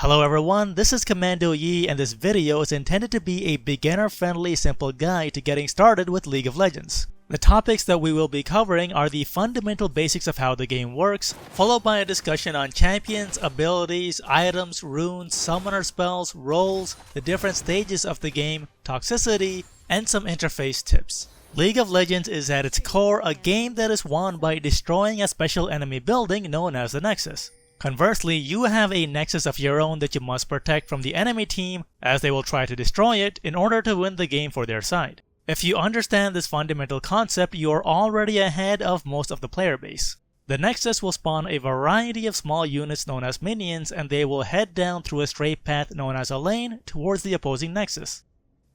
Hello everyone, this is Commando Yi and this video is intended to be a beginner-friendly simple guide to getting started with League of Legends. The topics that we will be covering are the fundamental basics of how the game works, followed by a discussion on champions, abilities, items, runes, summoner spells, roles, the different stages of the game, toxicity, and some interface tips. League of Legends is at its core a game that is won by destroying a special enemy building known as the Nexus. Conversely, you have a nexus of your own that you must protect from the enemy team, as they will try to destroy it in order to win the game for their side. If you understand this fundamental concept, you are already ahead of most of the player base. The nexus will spawn a variety of small units known as minions, and they will head down through a straight path known as a lane towards the opposing nexus.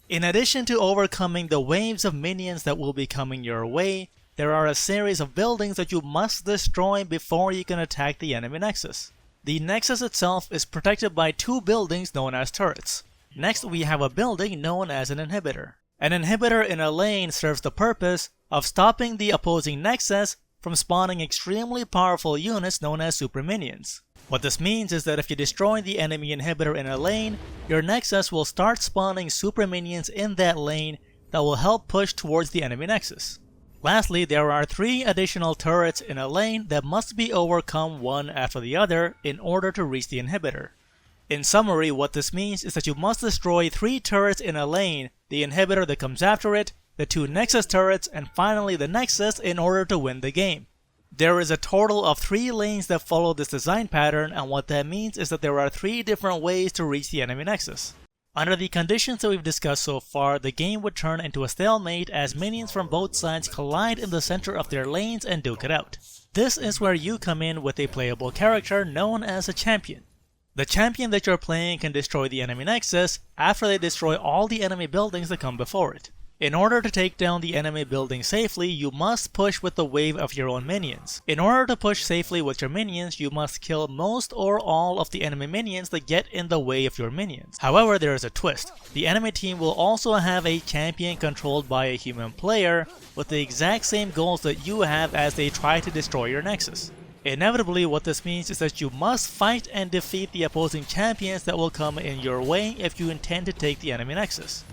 In addition to overcoming the waves of minions that will be coming your way, there are a series of buildings that you must destroy before you can attack the enemy nexus. The nexus itself is protected by two buildings known as turrets. Next, we have a building known as an inhibitor. An inhibitor in a lane serves the purpose of stopping the opposing nexus from spawning extremely powerful units known as super minions. What this means is that if you destroy the enemy inhibitor in a lane, your nexus will start spawning super minions in that lane that will help push towards the enemy nexus. Lastly, there are 3 additional turrets in a lane that must be overcome one after the other in order to reach the inhibitor. In summary, what this means is that you must destroy 3 turrets in a lane, the inhibitor that comes after it, the 2 nexus turrets, and finally the nexus in order to win the game. There is a total of 3 lanes that follow this design pattern, and what that means is that there are 3 different ways to reach the enemy nexus. Under the conditions that we've discussed so far, the game would turn into a stalemate as minions from both sides collide in the center of their lanes and duke it out. This is where you come in with a playable character known as a champion. The champion that you're playing can destroy the enemy nexus after they destroy all the enemy buildings that come before it. In order to take down the enemy building safely, you must push with the wave of your own minions. In order to push safely with your minions, you must kill most or all of the enemy minions that get in the way of your minions. However, there is a twist. The enemy team will also have a champion controlled by a human player with the exact same goals that you have as they try to destroy your nexus. Inevitably, what this means is that you must fight and defeat the opposing champions that will come in your way if you intend to take the enemy nexus.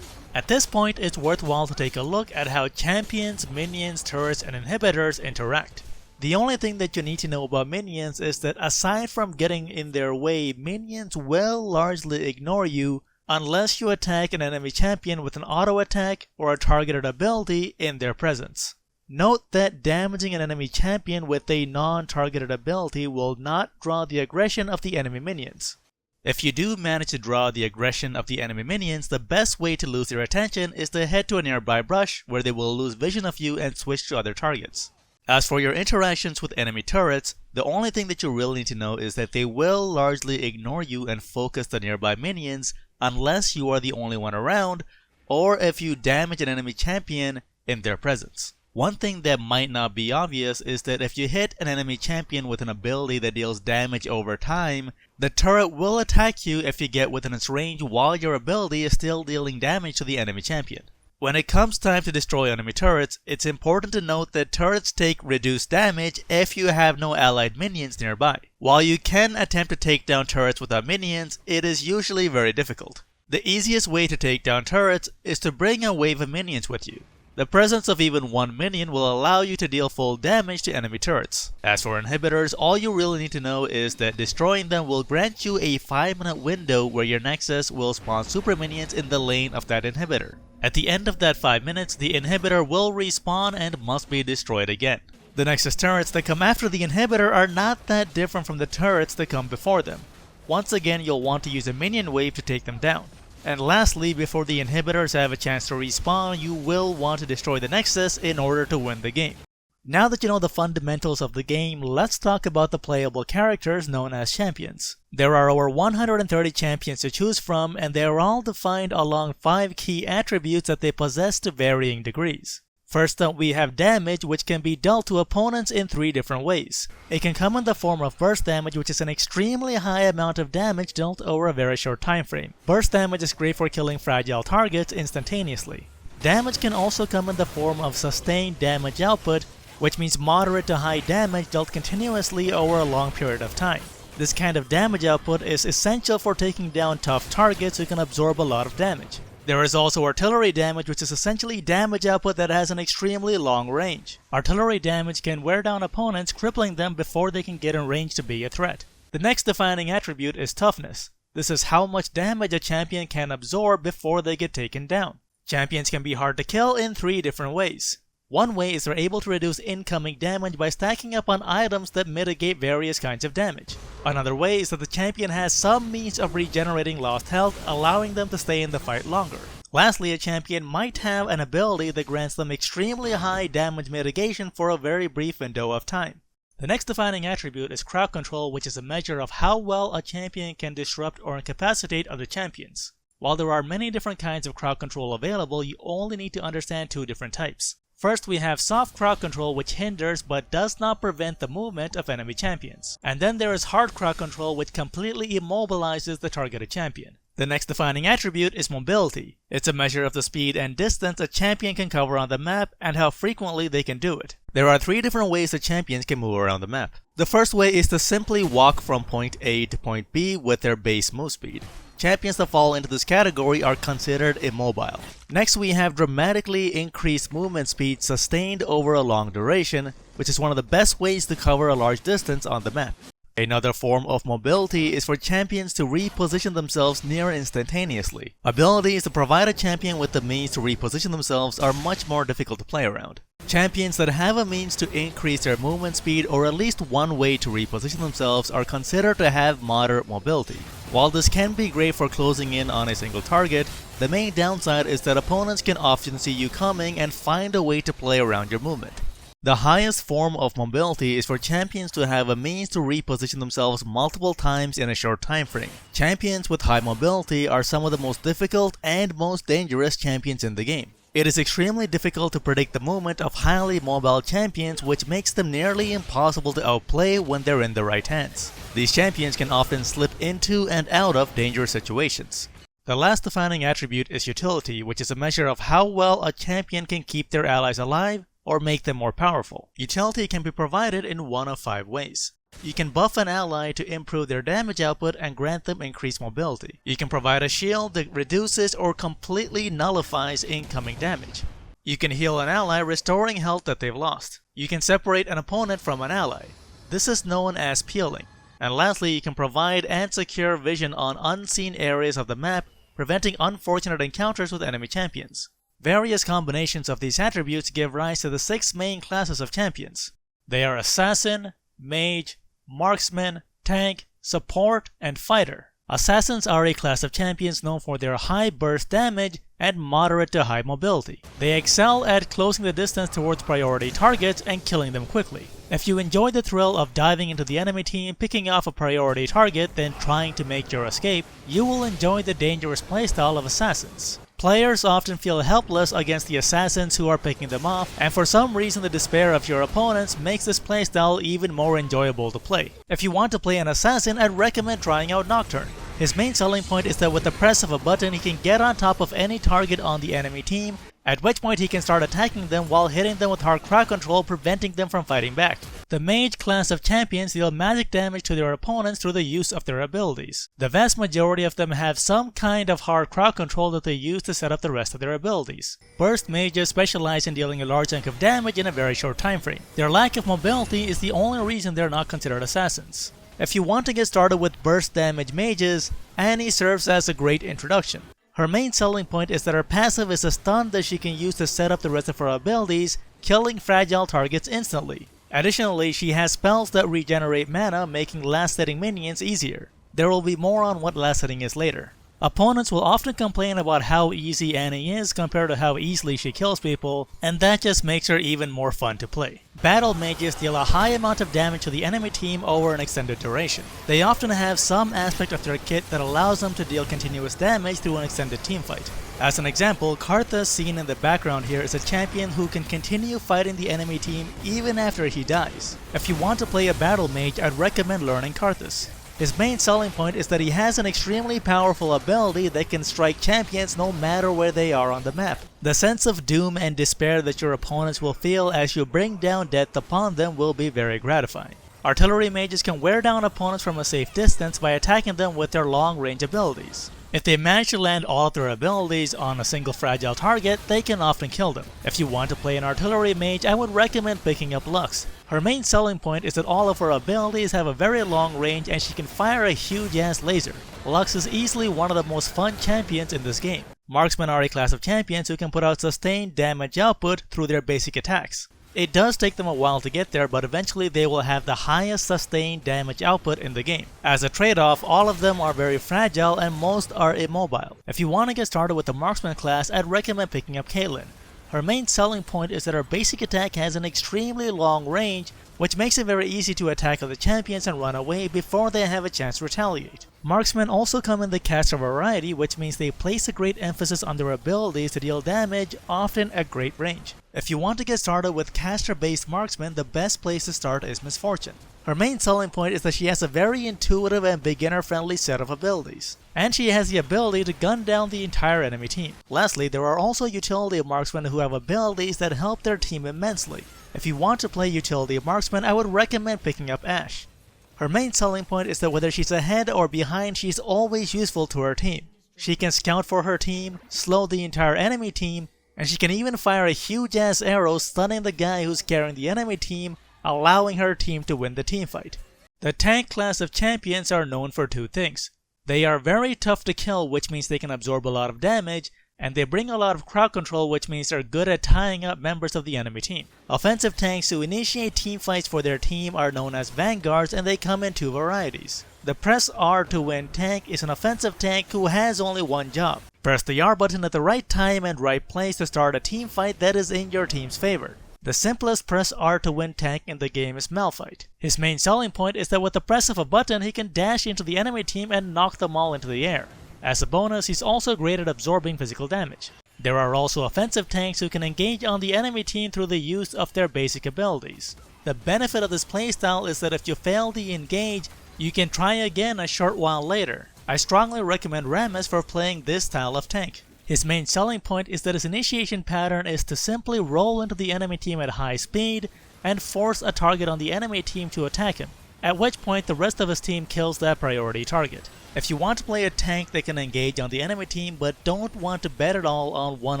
At this point, it's worthwhile to take a look at how champions, minions, turrets, and inhibitors interact. The only thing that you need to know about minions is that aside from getting in their way, minions will largely ignore you unless you attack an enemy champion with an auto attack or a targeted ability in their presence. Note that damaging an enemy champion with a non-targeted ability will not draw the aggression of the enemy minions. If you do manage to draw the aggression of the enemy minions, the best way to lose their attention is to head to a nearby brush where they will lose vision of you and switch to other targets. As for your interactions with enemy turrets, the only thing that you really need to know is that they will largely ignore you and focus the nearby minions unless you are the only one around, or if you damage an enemy champion in their presence. One thing that might not be obvious is that if you hit an enemy champion with an ability that deals damage over time, the turret will attack you if you get within its range while your ability is still dealing damage to the enemy champion. When it comes time to destroy enemy turrets, it's important to note that turrets take reduced damage if you have no allied minions nearby. While you can attempt to take down turrets without minions, it is usually very difficult. The easiest way to take down turrets is to bring a wave of minions with you. The presence of even one minion will allow you to deal full damage to enemy turrets. As for inhibitors, all you really need to know is that destroying them will grant you a 5-minute window where your nexus will spawn super minions in the lane of that inhibitor. At the end of that 5 minutes, the inhibitor will respawn and must be destroyed again. The nexus turrets that come after the inhibitor are not that different from the turrets that come before them. Once again, you'll want to use a minion wave to take them down. And lastly, before the inhibitors have a chance to respawn, you will want to destroy the nexus in order to win the game. Now that you know the fundamentals of the game, let's talk about the playable characters known as champions. There are over 130 champions to choose from, and they are all defined along 5 key attributes that they possess to varying degrees. First up, we have damage, which can be dealt to opponents in 3 different ways. It can come in the form of burst damage, which is an extremely high amount of damage dealt over a very short time frame. Burst damage is great for killing fragile targets instantaneously. Damage can also come in the form of sustained damage output, which means moderate to high damage dealt continuously over a long period of time. This kind of damage output is essential for taking down tough targets who can absorb a lot of damage. There is also artillery damage, which is essentially damage output that has an extremely long range. Artillery damage can wear down opponents, crippling them before they can get in range to be a threat. The next defining attribute is toughness. This is how much damage a champion can absorb before they get taken down. Champions can be hard to kill in 3 different ways. One way is they're able to reduce incoming damage by stacking up on items that mitigate various kinds of damage. Another way is that the champion has some means of regenerating lost health, allowing them to stay in the fight longer. Lastly, a champion might have an ability that grants them extremely high damage mitigation for a very brief window of time. The next defining attribute is crowd control, which is a measure of how well a champion can disrupt or incapacitate other champions. While there are many different kinds of crowd control available, you only need to understand 2 different types. First, we have soft crowd control, which hinders but does not prevent the movement of enemy champions. And then there is hard crowd control, which completely immobilizes the targeted champion. The next defining attribute is mobility. It's a measure of the speed and distance a champion can cover on the map and how frequently they can do it. There are 3 different ways that champions can move around the map. The first way is to simply walk from point A to point B with their base move speed. Champions that fall into this category are considered immobile. Next, we have dramatically increased movement speed sustained over a long duration, which is one of the best ways to cover a large distance on the map. Another form of mobility is for champions to reposition themselves near instantaneously. Abilities to provide a champion with the means to reposition themselves are much more difficult to play around. Champions that have a means to increase their movement speed or at least one way to reposition themselves are considered to have moderate mobility. While this can be great for closing in on a single target, the main downside is that opponents can often see you coming and find a way to play around your movement. The highest form of mobility is for champions to have a means to reposition themselves multiple times in a short time frame. Champions with high mobility are some of the most difficult and most dangerous champions in the game. It is extremely difficult to predict the movement of highly mobile champions, which makes them nearly impossible to outplay when they're in the right hands. These champions can often slip into and out of dangerous situations. The last defining attribute is utility, which is a measure of how well a champion can keep their allies alive or make them more powerful. Utility can be provided in one of 5 ways. You can buff an ally to improve their damage output and grant them increased mobility. You can provide a shield that reduces or completely nullifies incoming damage. You can heal an ally, restoring health that they've lost. You can separate an opponent from an ally. This is known as peeling. And lastly, you can provide and secure vision on unseen areas of the map, preventing unfortunate encounters with enemy champions. Various combinations of these attributes give rise to the 6 main classes of champions. They are Assassin, Mage, Marksman, Tank, Support, and Fighter. Assassins are a class of champions known for their high burst damage and moderate to high mobility. They excel at closing the distance towards priority targets and killing them quickly. If you enjoy the thrill of diving into the enemy team, picking off a priority target, then trying to make your escape, you will enjoy the dangerous playstyle of Assassins. Players often feel helpless against the assassins who are picking them off, and for some reason the despair of your opponents makes this playstyle even more enjoyable to play. If you want to play an assassin, I'd recommend trying out Nocturne. His main selling point is that with the press of a button he can get on top of any target on the enemy team, at which point he can start attacking them while hitting them with hard crowd control, preventing them from fighting back. The Mage class of champions deal magic damage to their opponents through the use of their abilities. The vast majority of them have some kind of hard crowd control that they use to set up the rest of their abilities. Burst mages specialize in dealing a large chunk of damage in a very short time frame. Their lack of mobility is the only reason they're not considered assassins. If you want to get started with burst damage mages, Annie serves as a great introduction. Her main selling point is that her passive is a stun that she can use to set up the rest of her abilities, killing fragile targets instantly. Additionally, she has spells that regenerate mana, making last-hitting minions easier. There will be more on what last-hitting is later. Opponents will often complain about how easy Annie is compared to how easily she kills people, and that just makes her even more fun to play. Battle mages deal a high amount of damage to the enemy team over an extended duration. They often have some aspect of their kit that allows them to deal continuous damage through an extended teamfight. As an example, Karthus, seen in the background here, is a champion who can continue fighting the enemy team even after he dies. If you want to play a battle mage, I'd recommend learning Karthus. His main selling point is that he has an extremely powerful ability that can strike champions no matter where they are on the map. The sense of doom and despair that your opponents will feel as you bring down death upon them will be very gratifying. Artillery mages can wear down opponents from a safe distance by attacking them with their long-range abilities. If they manage to land all of their abilities on a single fragile target, they can often kill them. If you want to play an artillery mage, I would recommend picking up Lux. Her main selling point is that all of her abilities have a very long range and she can fire a huge ass laser. Lux is easily one of the most fun champions in this game. Marksmen are a class of champions who can put out sustained damage output through their basic attacks. It does take them a while to get there, but eventually they will have the highest sustained damage output in the game. As a trade-off, all of them are very fragile and most are immobile. If you want to get started with the Marksman class, I'd recommend picking up Caitlyn. Her main selling point is that her basic attack has an extremely long range, which makes it very easy to attack other champions and run away before they have a chance to retaliate. Marksmen also come in the caster variety, which means they place a great emphasis on their abilities to deal damage, often at great range. If you want to get started with caster-based marksmen, the best place to start is Misfortune. Her main selling point is that she has a very intuitive and beginner-friendly set of abilities, and she has the ability to gun down the entire enemy team. Lastly, there are also utility marksmen who have abilities that help their team immensely. If you want to play utility marksman, I would recommend picking up Ashe. Her main selling point is that whether she's ahead or behind, she's always useful to her team. She can scout for her team, slow the entire enemy team, and she can even fire a huge ass arrow stunning the guy who's carrying the enemy team, allowing her team to win the teamfight. The tank class of champions are known for two things. They are very tough to kill, which means they can absorb a lot of damage, and they bring a lot of crowd control, which means they're good at tying up members of the enemy team. Offensive tanks who initiate teamfights for their team are known as Vanguards, and they come in two varieties. The press R to win tank is an offensive tank who has only one job. Press the R button at the right time and right place to start a team fight that is in your team's favor. The simplest press R to win tank in the game is Malphite. His main selling point is that with the press of a button he can dash into the enemy team and knock them all into the air. As a bonus, he's also great at absorbing physical damage. There are also offensive tanks who can engage on the enemy team through the use of their basic abilities. The benefit of this playstyle is that if you fail to engage, you can try again a short while later. I strongly recommend Rammus for playing this style of tank. His main selling point is that his initiation pattern is to simply roll into the enemy team at high speed and force a target on the enemy team to attack him, at which point the rest of his team kills that priority target. If you want to play a tank that can engage on the enemy team but don't want to bet it all on one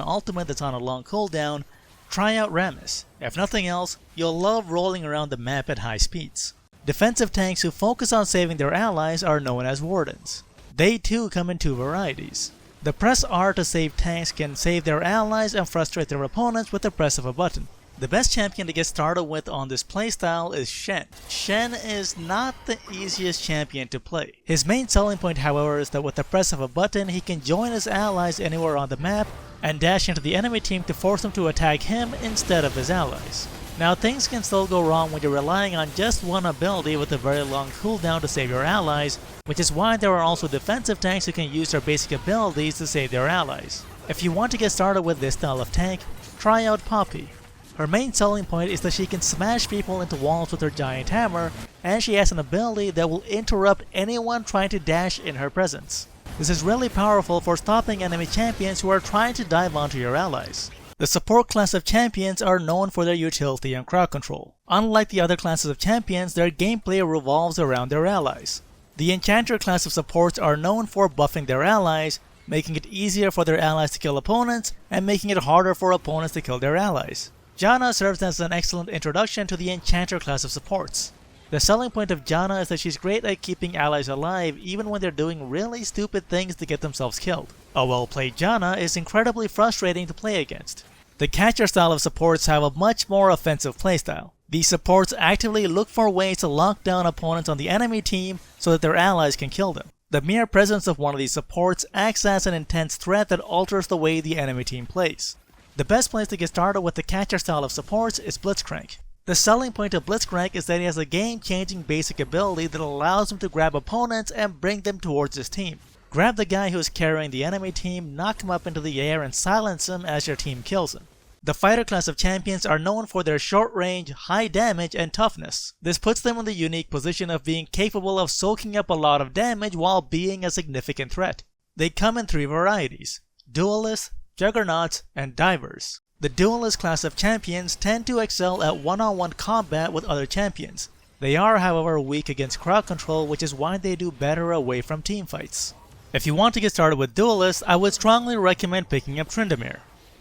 ultimate that's on a long cooldown, try out Rammus. If nothing else, you'll love rolling around the map at high speeds. Defensive tanks who focus on saving their allies are known as Wardens. They too come in two varieties. The press R to save tanks can save their allies and frustrate their opponents with the press of a button. The best champion to get started with on this playstyle is Shen. Shen is not the easiest champion to play. His main selling point, however, is that with the press of a button he can join his allies anywhere on the map and dash into the enemy team to force them to attack him instead of his allies. Now things can still go wrong when you're relying on just one ability with a very long cooldown to save your allies, which is why there are also defensive tanks who can use their basic abilities to save their allies. If you want to get started with this style of tank, try out Poppy. Her main selling point is that she can smash people into walls with her giant hammer, and she has an ability that will interrupt anyone trying to dash in her presence. This is really powerful for stopping enemy champions who are trying to dive onto your allies. The support class of champions are known for their utility and crowd control. Unlike the other classes of champions, their gameplay revolves around their allies. The Enchanter class of supports are known for buffing their allies, making it easier for their allies to kill opponents, and making it harder for opponents to kill their allies. Janna serves as an excellent introduction to the Enchanter class of supports. The selling point of Janna is that she's great at keeping allies alive even when they're doing really stupid things to get themselves killed. A well-played Janna is incredibly frustrating to play against. The Caccia style of supports have a much more offensive playstyle. These supports actively look for ways to lock down opponents on the enemy team so that their allies can kill them. The mere presence of one of these supports acts as an intense threat that alters the way the enemy team plays. The best place to get started with the Caccia style of supports is Blitzcrank. The selling point of Blitzcrank is that he has a game-changing basic ability that allows him to grab opponents and bring them towards his team. Grab the guy who is carrying the enemy team, knock him up into the air, and silence him as your team kills him. The fighter class of champions are known for their short range, high damage, and toughness. This puts them in the unique position of being capable of soaking up a lot of damage while being a significant threat. They come in three varieties: Duelists, Juggernauts, and Divers. The Duelist class of champions tend to excel at one-on-one combat with other champions. They are, however, weak against crowd control, which is why they do better away from teamfights. If you want to get started with Duelist, I would strongly recommend picking up Tryndamere.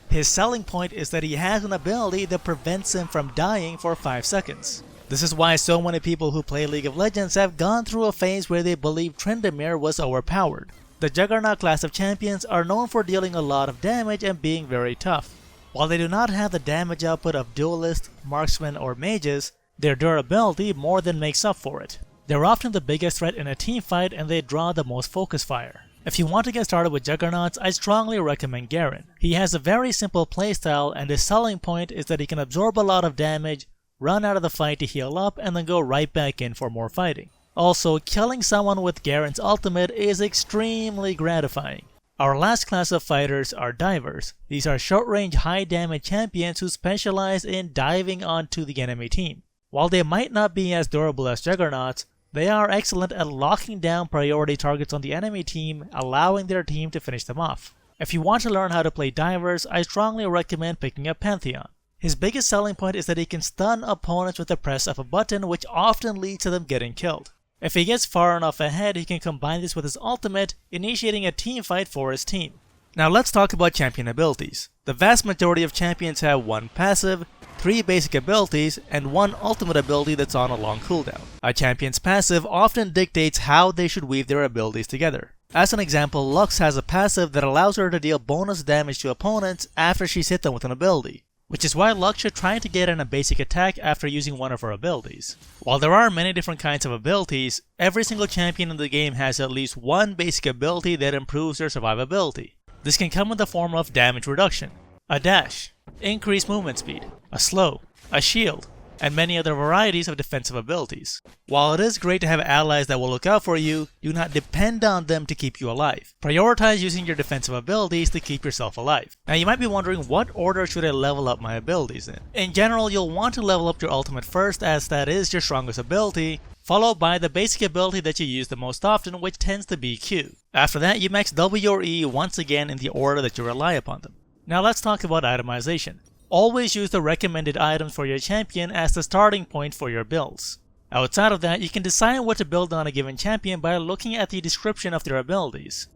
His selling point is that he has an ability that prevents him from dying for 5 seconds. This is why so many people who play League of Legends have gone through a phase where they believed Tryndamere was overpowered. The Juggernaut class of champions are known for dealing a lot of damage and being very tough. While they do not have the damage output of Duelist, Marksman, or Mages, their durability more than makes up for it. They're often the biggest threat in a team fight and they draw the most focus fire. If you want to get started with Juggernauts, I strongly recommend Garen. He has a very simple playstyle and his selling point is that he can absorb a lot of damage, run out of the fight to heal up, and then go right back in for more fighting. Also, killing someone with Garen's ultimate is extremely gratifying. Our last class of fighters are divers. These are short-range, high-damage champions who specialize in diving onto the enemy team. While they might not be as durable as Juggernauts, they are excellent at locking down priority targets on the enemy team, allowing their team to finish them off. If you want to learn how to play divers, I strongly recommend picking up Pantheon. His biggest selling point is that he can stun opponents with the press of a button, which often leads to them getting killed. If he gets far enough ahead, he can combine this with his ultimate, initiating a team fight for his team. Now let's talk about champion abilities. The vast majority of champions have one passive, 3 basic abilities, and 1 ultimate ability that's on a long cooldown. A champion's passive often dictates how they should weave their abilities together. As an example, Lux has a passive that allows her to deal bonus damage to opponents after she's hit them with an ability, which is why Lux should try to get in a basic attack after using one of her abilities. While there are many different kinds of abilities, every single champion in the game has at least one basic ability that improves their survivability. This can come in the form of damage reduction, a dash, increased movement speed, a slow, a shield, and many other varieties of defensive abilities. While it is great to have allies that will look out for you, do not depend on them to keep you alive. Prioritize using your defensive abilities to keep yourself alive. Now you might be wondering, what order should I level up my abilities in? In general, you'll want to level up your ultimate first, as that is your strongest ability, followed by the basic ability that you use the most often, which tends to be Q. After that, you max W or E once again in the order that you rely upon them. Now let's talk about itemization. Always use the recommended items for your champion as the starting point for your builds. Outside of that, you can decide what to build on a given champion by looking at the description of their abilities.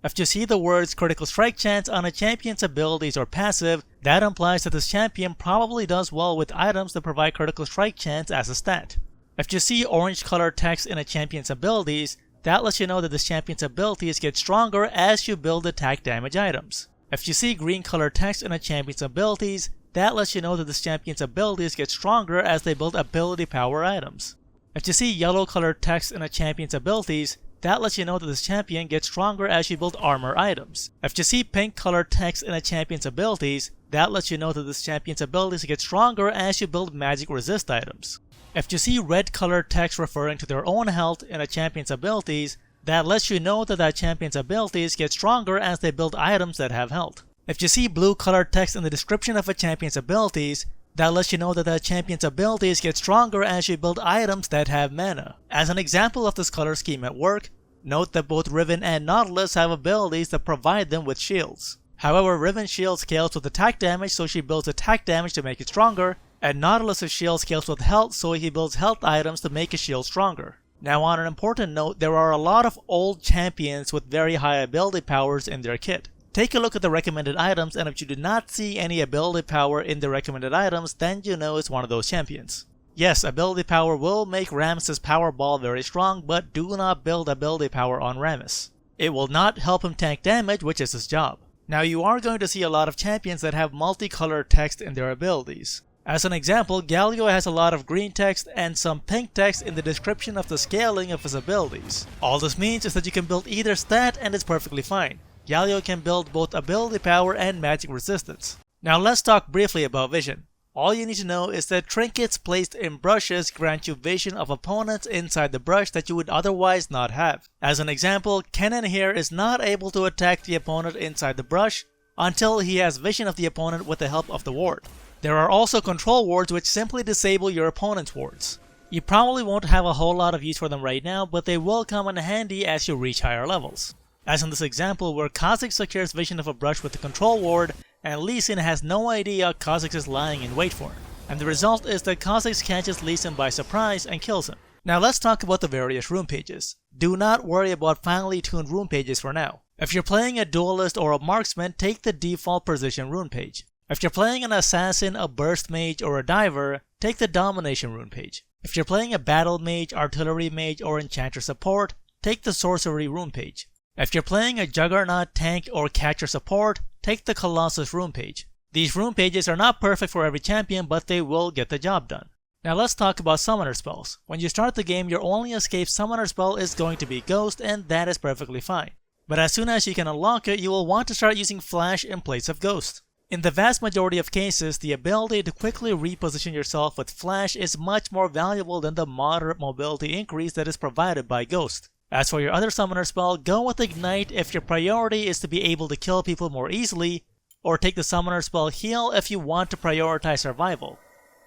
If you see the words critical strike chance on a champion's abilities or passive, that implies that this champion probably does well with items that provide critical strike chance as a stat. If you see orange colored text in a champion's abilities, that lets you know that this champion's abilities get stronger as you build attack damage items. If you see green colored text in a champion's abilities, that lets you know that this champion's abilities get stronger as they build ability power items. If you see yellow colored text in a champion's abilities, that lets you know that this champion gets stronger as you build armor items. If you see pink colored text in a champion's abilities, that lets you know that this champion's abilities get stronger as you build magic resist items. If you see red colored text referring to their own health in a champion's abilities, that lets you know that that champion's abilities get stronger as they build items that have health. If you see blue colored text in the description of a champion's abilities, that lets you know that that champion's abilities get stronger as you build items that have mana. As an example of this color scheme at work, note that both Riven and Nautilus have abilities that provide them with shields. However, Riven's shield scales with attack damage, so she builds attack damage to make it stronger, and Nautilus' shield scales with health, so he builds health items to make his shield stronger. Now on an important note, there are a lot of old champions with very high ability powers in their kit. Take a look at the recommended items, and if you do not see any ability power in the recommended items, then you know it's one of those champions. Yes, ability power will make Rammus' power ball very strong, but do not build ability power on Rammus. It will not help him tank damage, which is his job. Now you are going to see a lot of champions that have multicolored text in their abilities. As an example, Galio has a lot of green text and some pink text in the description of the scaling of his abilities. All this means is that you can build either stat and it's perfectly fine. Galio can build both ability power and magic resistance. Now let's talk briefly about vision. All you need to know is that trinkets placed in brushes grant you vision of opponents inside the brush that you would otherwise not have. As an example, Kennen here is not able to attack the opponent inside the brush until he has vision of the opponent with the help of the ward. There are also control wards which simply disable your opponent's wards. You probably won't have a whole lot of use for them right now, but they will come in handy as you reach higher levels. As in this example where Kha'Zix secures vision of a brush with the control ward, and Lee Sin has no idea Kha'Zix is lying in wait for. and the result is that Kha'Zix catches Lee Sin by surprise and kills him. Now let's talk about the various rune pages. Do not worry about finely tuned rune pages for now. If you're playing a Duelist or a Marksman, take the default Precision rune page. If you're playing an Assassin, a Burst Mage, or a Diver, take the Domination rune page. If you're playing a Battle Mage, Artillery Mage, or Enchanter Support, take the Sorcery rune page. If you're playing a Juggernaut, Tank, or Catcher Support, take the Colossus rune page. These rune pages are not perfect for every champion, but they will get the job done. Now let's talk about summoner spells. When you start the game, your only escape summoner spell is going to be Ghost, and that is perfectly fine. But as soon as you can unlock it, you will want to start using Flash in place of Ghost. In the vast majority of cases, the ability to quickly reposition yourself with Flash is much more valuable than the moderate mobility increase that is provided by Ghost. As for your other summoner spell, go with Ignite if your priority is to be able to kill people more easily, or take the summoner spell Heal if you want to prioritize survival.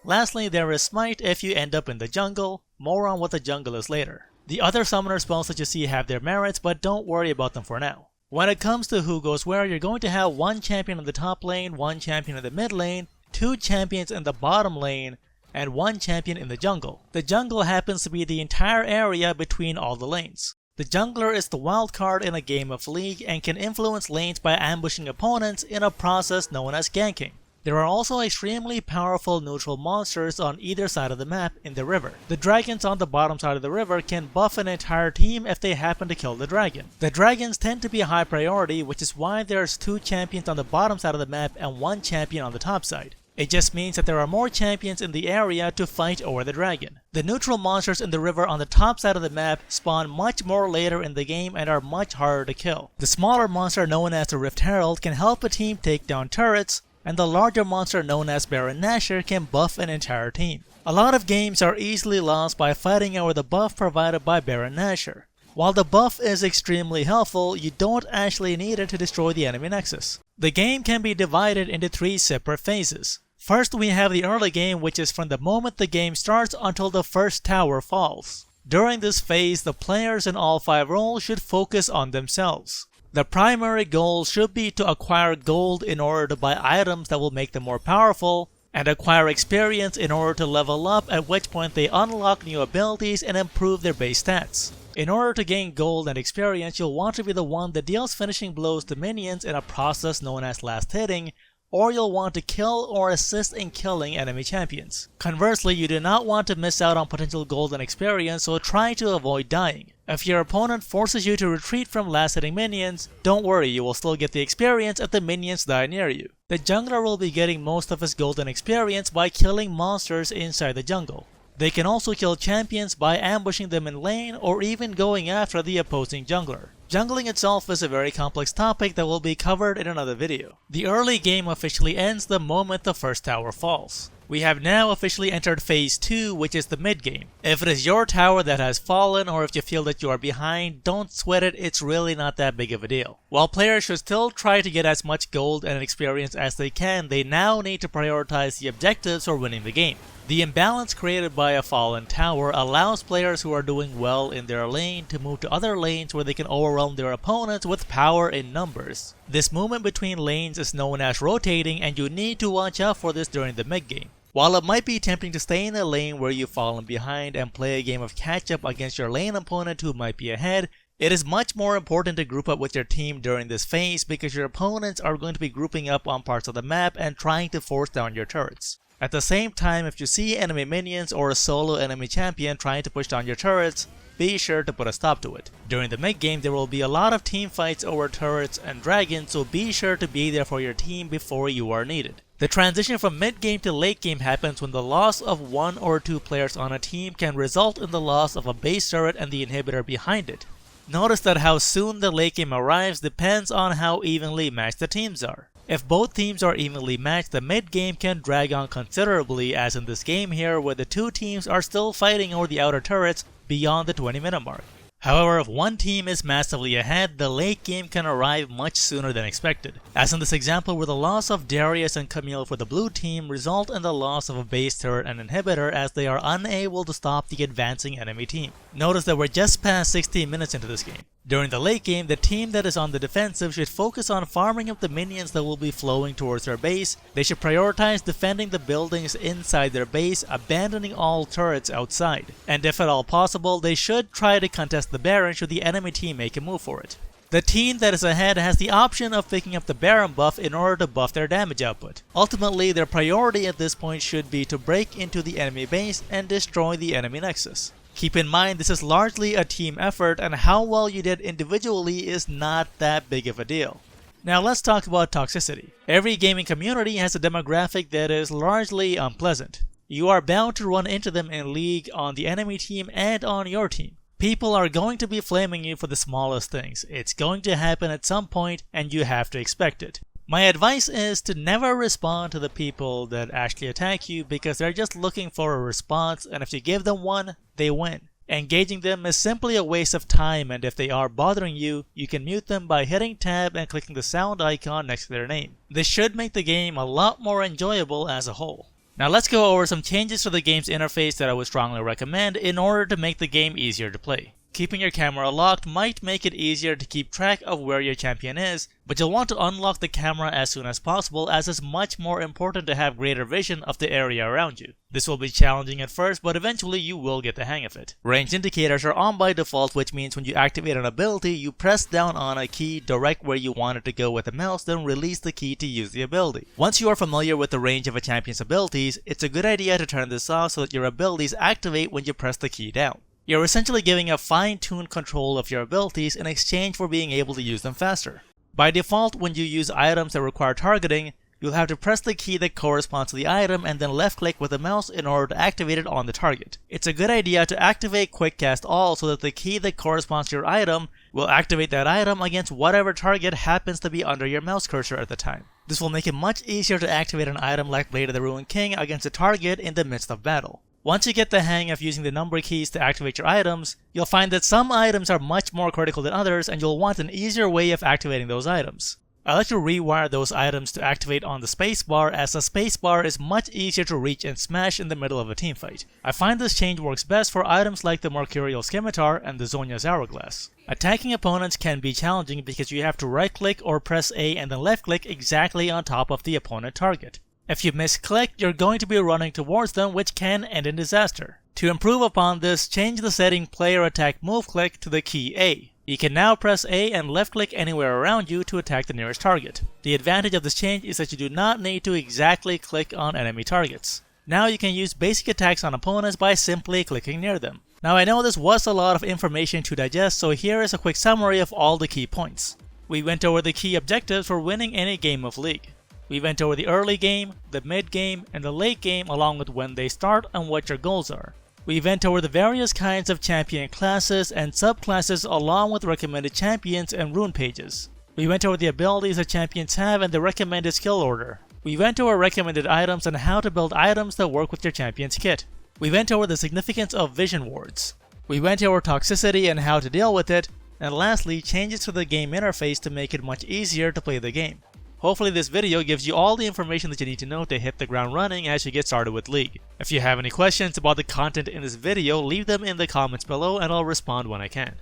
Lastly, there is Smite if you end up in the jungle. More on what the jungle is later. The other summoner spells that you see have their merits, but don't worry about them for now. When it comes to who goes where, you're going to have one champion in the top lane, one champion in the mid lane, two champions in the bottom lane, and one champion in the jungle. The jungle happens to be the entire area between all the lanes. The jungler is the wild card in a game of League and can influence lanes by ambushing opponents in a process known as ganking. There are also extremely powerful neutral monsters on either side of the map in the river. The dragons on the bottom side of the river can buff an entire team if they happen to kill the dragon. The dragons tend to be a high priority, which is why there's two champions on the bottom side of the map and one champion on the top side. It just means that there are more champions in the area to fight over the dragon. The neutral monsters in the river on the top side of the map spawn much more later in the game and are much harder to kill. The smaller monster known as the Rift Herald can help a team take down turrets, and the larger monster known as Baron Nashor can buff an entire team. A lot of games are easily lost by fighting over the buff provided by Baron Nashor. While the buff is extremely helpful, you don't actually need it to destroy the enemy nexus. The game can be divided into three separate phases. First, we have the early game, which is from the moment the game starts until the first tower falls. During this phase, the players in all 5 roles should focus on themselves. The primary goal should be to acquire gold in order to buy items that will make them more powerful, and acquire experience in order to level up, at which point they unlock new abilities and improve their base stats. In order to gain gold and experience, you'll want to be the one that deals finishing blows to minions in a process known as last hitting, or you'll want to kill or assist in killing enemy champions. Conversely, you do not want to miss out on potential gold and experience, so try to avoid dying. If your opponent forces you to retreat from last hitting minions, don't worry, you will still get the experience if the minions die near you. The jungler will be getting most of his gold and experience by killing monsters inside the jungle. They can also kill champions by ambushing them in lane or even going after the opposing jungler. Jungling itself is a very complex topic that will be covered in another video. The early game officially ends the moment the first tower falls. We have now officially entered phase 2, which is the mid game. If it is your tower that has fallen, or if you feel that you are behind, don't sweat it, it's really not that big of a deal. While players should still try to get as much gold and experience as they can, they now need to prioritize the objectives for winning the game. The imbalance created by a fallen tower allows players who are doing well in their lane to move to other lanes where they can overwhelm their opponents with power in numbers. This movement between lanes is known as rotating, and you need to watch out for this during the mid game. While it might be tempting to stay in a lane where you've fallen behind and play a game of catch up against your lane opponent who might be ahead, it is much more important to group up with your team during this phase because your opponents are going to be grouping up on parts of the map and trying to force down your turrets. At the same time, if you see enemy minions or a solo enemy champion trying to push down your turrets, be sure to put a stop to it. During the mid game, there will be a lot of team fights over turrets and dragons, so be sure to be there for your team before you are needed. The transition from mid game to late game happens when the loss of 1 or 2 players on a team can result in the loss of a base turret and the inhibitor behind it. Notice that how soon the late game arrives depends on how evenly matched the teams are. If both teams are evenly matched, the mid game can drag on considerably, as in this game here where the 2 teams are still fighting over the outer turrets beyond the 20-minute mark. However, if one team is massively ahead, the late game can arrive much sooner than expected, as in this example where the loss of Darius and Camille for the blue team result in the loss of a base turret and inhibitor as they are unable to stop the advancing enemy team. Notice that we're just past 16 minutes into this game. During the late game, the team that is on the defensive should focus on farming up the minions that will be flowing towards their base. They should prioritize defending the buildings inside their base, abandoning all turrets outside. And if at all possible, they should try to contest the Baron should the enemy team make a move for it. The team that is ahead has the option of picking up the Baron buff in order to buff their damage output. Ultimately, their priority at this point should be to break into the enemy base and destroy the enemy nexus. Keep in mind, this is largely a team effort, and how well you did individually is not that big of a deal. Now let's talk about toxicity. Every gaming community has a demographic that is largely unpleasant. You are bound to run into them in League, on the enemy team, and on your team. People are going to be flaming you for the smallest things. It's going to happen at some point, and you have to expect it. My advice is to never respond to the people that actually attack you because they're just looking for a response, and if you give them one, they win. Engaging them is simply a waste of time, and if they are bothering you, you can mute them by hitting tab and clicking the sound icon next to their name. This should make the game a lot more enjoyable as a whole. Now let's go over some changes to the game's interface that I would strongly recommend in order to make the game easier to play. Keeping your camera locked might make it easier to keep track of where your champion is, but you'll want to unlock the camera as soon as possible as it's much more important to have greater vision of the area around you. This will be challenging at first, but eventually you will get the hang of it. Range indicators are on by default, which means when you activate an ability, you press down on a key, direct where you want it to go with the mouse, then release the key to use the ability. Once you are familiar with the range of a champion's abilities, it's a good idea to turn this off so that your abilities activate when you press the key down. You're essentially giving a fine-tuned control of your abilities in exchange for being able to use them faster. By default, when you use items that require targeting, you'll have to press the key that corresponds to the item and then left-click with the mouse in order to activate it on the target. It's a good idea to activate Quick Cast All so that the key that corresponds to your item will activate that item against whatever target happens to be under your mouse cursor at the time. This will make it much easier to activate an item like Blade of the Ruined King against a target in the midst of battle. Once you get the hang of using the number keys to activate your items, you'll find that some items are much more critical than others and you'll want an easier way of activating those items. I like to rewire those items to activate on the spacebar, as the spacebar is much easier to reach and smash in the middle of a teamfight. I find this change works best for items like the Mercurial Scimitar and the Zhonya's Hourglass. Attacking opponents can be challenging because you have to right-click or press A and then left-click exactly on top of the opponent target. If you misclick, you're going to be running towards them, which can end in disaster. To improve upon this, change the setting Player Attack Move Click to the key A. You can now press A and left-click anywhere around you to attack the nearest target. The advantage of this change is that you do not need to exactly click on enemy targets. Now you can use basic attacks on opponents by simply clicking near them. Now I know this was a lot of information to digest, so here is a quick summary of all the key points. We went over the key objectives for winning any game of League. We went over the early game, the mid game, and the late game along with when they start and what your goals are. We went over the various kinds of champion classes and subclasses along with recommended champions and rune pages. We went over the abilities that champions have and the recommended skill order. We went over recommended items and how to build items that work with your champion's kit. We went over the significance of vision wards. We went over toxicity and how to deal with it, and lastly, changes to the game interface to make it much easier to play the game. Hopefully this video gives you all the information that you need to know to hit the ground running as you get started with League. If you have any questions about the content in this video, leave them in the comments below and I'll respond when I can.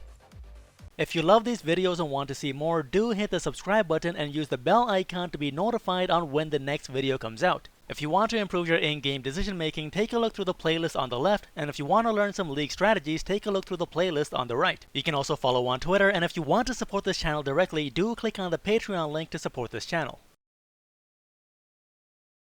If you love these videos and want to see more, do hit the subscribe button and use the bell icon to be notified on when the next video comes out. If you want to improve your in-game decision making, take a look through the playlist on the left, and if you want to learn some League strategies, take a look through the playlist on the right. You can also follow on Twitter, and if you want to support this channel directly, do click on the Patreon link to support this channel.